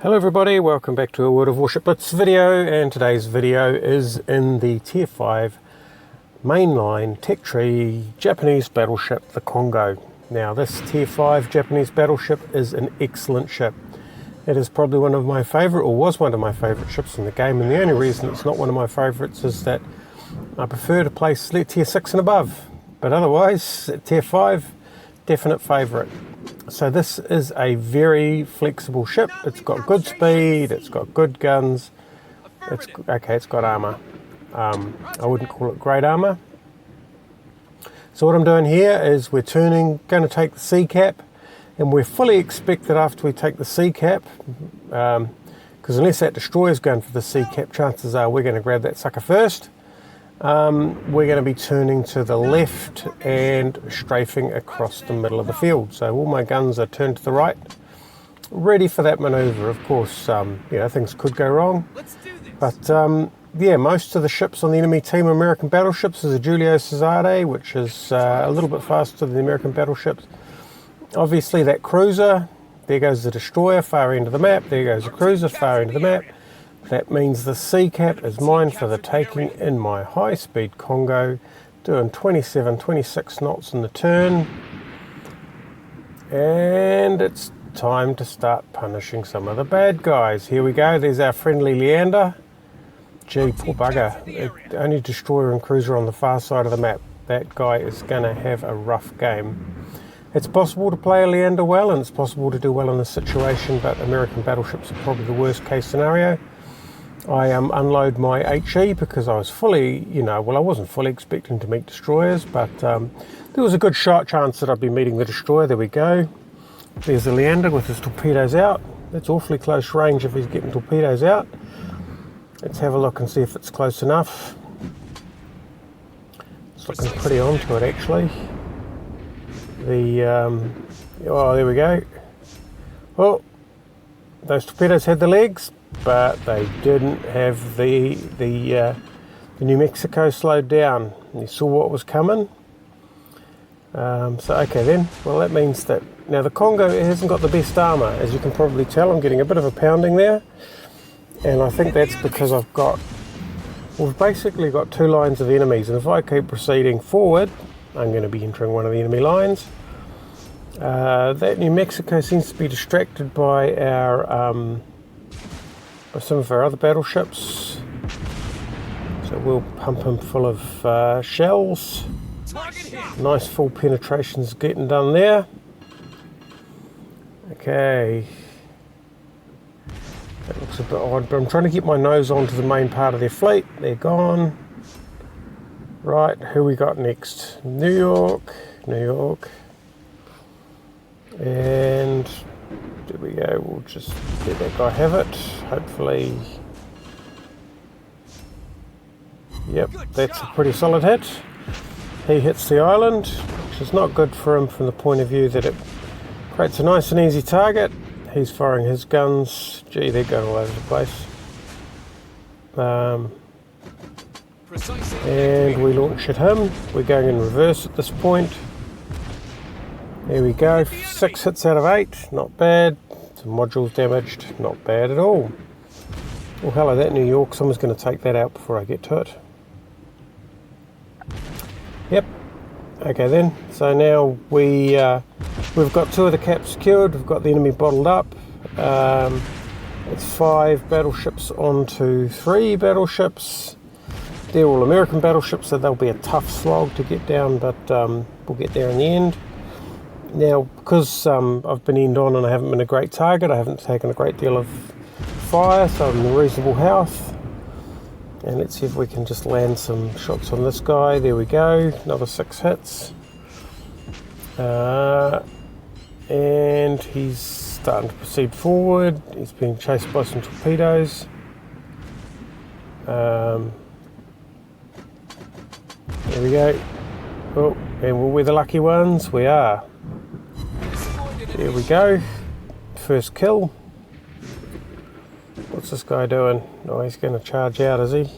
Hello everybody, welcome back to a World of Warship Blitz video, and today's video is in the Tier 5 mainline tech tree Japanese battleship, the Kongo. Now this Tier 5 Japanese battleship is an excellent ship. It is probably one of my favourite, or was one of my favourite ships in the game, and the only reason it's not one of my favourites is that I prefer to play Tier 6 and above. But otherwise, Tier 5, definite favourite. So this is a very flexible ship. It's got good speed, it's got good guns, it's got armour. I wouldn't call it great armour. So what I'm doing here is we're going to take the C cap, and we're fully expected after we take the C cap, because unless that destroyer's going for the C cap, chances are we're going to grab that sucker first. We're going to be turning to the left and strafing across the middle of the field. So all my guns are turned to the right, ready for that manoeuvre. Of course, things could go wrong. But most of the ships on the enemy team are American battleships. There's a Giulio Cesare, which is a little bit faster than the American battleships. Obviously that cruiser, there goes the destroyer, far end of the map. There goes the cruiser, far end of the map. That means the C cap is mine for the taking in my high-speed Kongo, doing 27, 26 knots in the turn. And it's time to start punishing some of the bad guys. Here we go, there's our friendly Leander. Gee, poor bugger. The only destroyer and cruiser on the far side of the map. That guy is going to have a rough game. It's possible to play a Leander well, and it's possible to do well in this situation, but American battleships are probably the worst case scenario. I unload my HE because I was fully, I wasn't fully expecting to meet destroyers, but there was a good chance that I'd be meeting the destroyer. There we go. There's the Leander with his torpedoes out. That's awfully close range if he's getting torpedoes out. Let's have a look and see if it's close enough. It's looking pretty onto it actually. There we go. Oh, those torpedoes had the legs, but they didn't have the New Mexico slowed down. You saw what was coming. Okay then, well that means that now the Kongo hasn't got the best armour, as you can probably tell. I'm getting a bit of a pounding there, and I think that's because we've basically got two lines of enemies, and if I keep proceeding forward, I'm going to be entering one of the enemy lines. That New Mexico seems to be distracted by by some of our other battleships, so we'll pump him full of shells. Nice full penetrations getting done there. Okay, that looks a bit odd, but I'm trying to get my nose onto the main part of their fleet. They're gone. Right, who we got next? New York, and there we go. We'll just let that guy have it. Hopefully, yep, that's a pretty solid hit. He hits the island, which is not good for him from the point of view that it creates a nice and easy target. He's firing his guns. Gee, they're going all over the place. And we launch at him. We're going in reverse at this point. There we go, 6 hits out of 8, not bad. Some modules damaged, not bad at all. Oh hello, that New York, someone's going to take that out before I get to it. Yep, okay then, so now we've got 2 of the caps secured, we've got the enemy bottled up. It's 5 battleships onto 3 battleships. They're all American battleships, so they'll be a tough slog to get down, but we'll get there in the end. Now, because I've been end on and I haven't been a great target, I haven't taken a great deal of fire, so I'm in reasonable health. And let's see if we can just land some shots on this guy. There we go, another 6 hits. And he's starting to proceed forward. He's being chased by some torpedoes. There we go. Oh, and we're the lucky ones. We are. There we go. First kill. What's this guy doing? Oh, he's going to charge out, is he?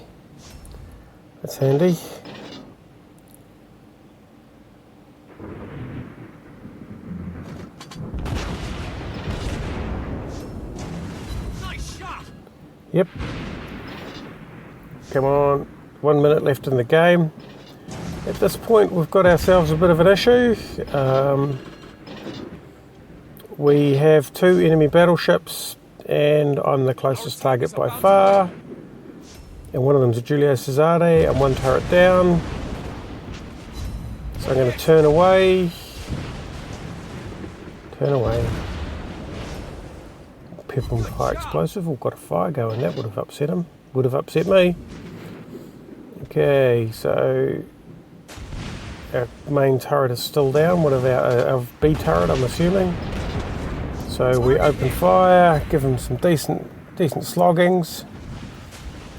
That's handy. Yep. Come on. 1 minute left in the game. At this point, we've got ourselves a bit of an issue. We have 2 enemy battleships, and I'm the closest target by far. And one of them's a Giulio Cesare, and 1 turret down. So I'm going to turn away. Turn away. Pepper and fire explosive. We've got a fire going. That would have upset him. Would have upset me. Okay, so our main turret is still down. What about our B turret, I'm assuming? So we open fire, give them some decent sloggings.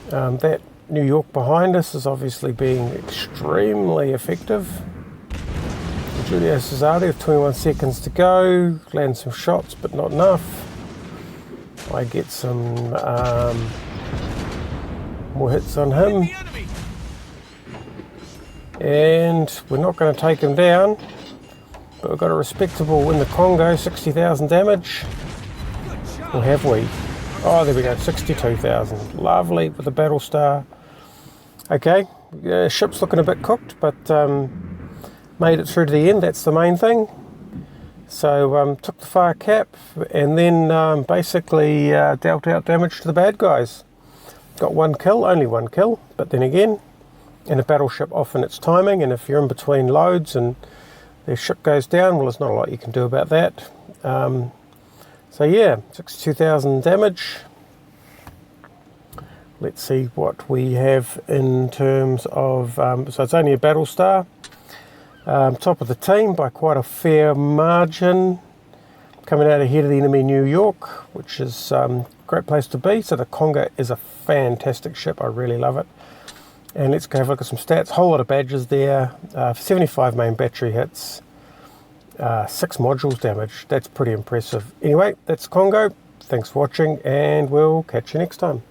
That New York behind us is obviously being extremely effective. Giulio Cesare with 21 seconds to go, land some shots but not enough. I get some more hits on him. And we're not going to take him down, but we've got a respectable in the Kongo, 60,000 damage. Or have we? Oh, there we go, 62,000. Lovely with the battle star. Okay, ship's looking a bit cooked, but made it through to the end, that's the main thing. So took the fire cap and then basically dealt out damage to the bad guys. Got 1 kill, only 1 kill, but then again, in a battleship often it's timing, and if you're in between loads and their ship goes down, well, there's not a lot you can do about that. So yeah, 62,000 damage. Let's see what we have in terms of, so it's only a battle star. Top of the team by quite a fair margin. Coming out ahead of the enemy New York, which is a great place to be. So the Kongo is a fantastic ship, I really love it. And let's go have a look at some stats. Whole lot of badges there. 75 main battery hits. 6 modules damage. That's pretty impressive. Anyway, that's Kongo. Thanks for watching, and we'll catch you next time.